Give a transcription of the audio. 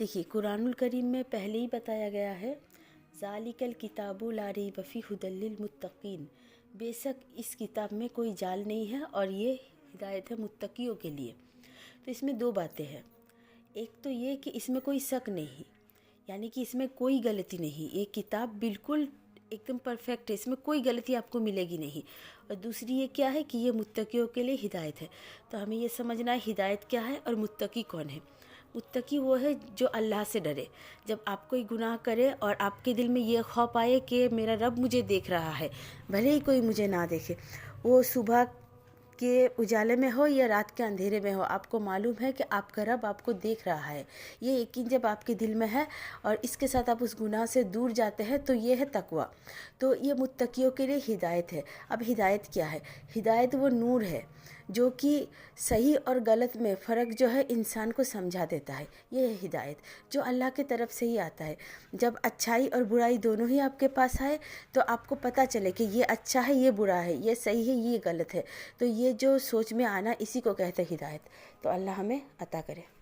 دیکھیے قرآن الکریم میں پہلے ہی بتایا گیا ہے ذالک الکتاب لا ریب فیہ ھدی للمتقین، بے شک اس کتاب میں کوئی جال نہیں ہے اور یہ ہدایت ہے متقیوں کے لیے۔ تو اس میں دو باتیں ہیں، ایک تو یہ کہ اس میں کوئی شک نہیں، یعنی کہ اس میں کوئی غلطی نہیں، یہ کتاب بالکل ایک دم پرفیکٹ ہے، اس میں کوئی غلطی آپ کو ملے گی نہیں۔ اور دوسری یہ کیا ہے کہ یہ متقیوں کے لیے ہدایت ہے۔ تو ہمیں یہ سمجھنا ہے ہدایت کیا ہے اور متقی کون ہے۔ متقی وہ ہے جو اللہ سے ڈرے۔ جب آپ کوئی گناہ کرے اور آپ کے دل میں یہ خوف آئے کہ میرا رب مجھے دیکھ رہا ہے، بھلے ہی کوئی مجھے نہ دیکھے، وہ صبح کے اجالے میں ہو یا رات کے اندھیرے میں ہو، آپ کو معلوم ہے کہ آپ کا رب آپ کو دیکھ رہا ہے، یہ یقین جب آپ کے دل میں ہے اور اس کے ساتھ آپ اس گناہ سے دور جاتے ہیں تو یہ ہے تقویٰ۔ تو یہ متقیوں کے لیے ہدایت ہے۔ اب ہدایت کیا ہے؟ ہدایت وہ نور ہے جو کہ صحیح اور غلط میں فرق جو ہے انسان کو سمجھا دیتا ہے، یہ ہے ہدایت جو اللہ کی طرف سے ہی آتا ہے۔ جب اچھائی اور برائی دونوں ہی آپ کے پاس آئے تو آپ کو پتہ چلے کہ یہ اچھا ہے، یہ برا ہے، یہ صحیح ہے، یہ غلط ہے، تو یہ جو سوچ میں آنا اسی کو کہتے ہیں ہدایت۔ تو اللہ ہمیں عطا کرے۔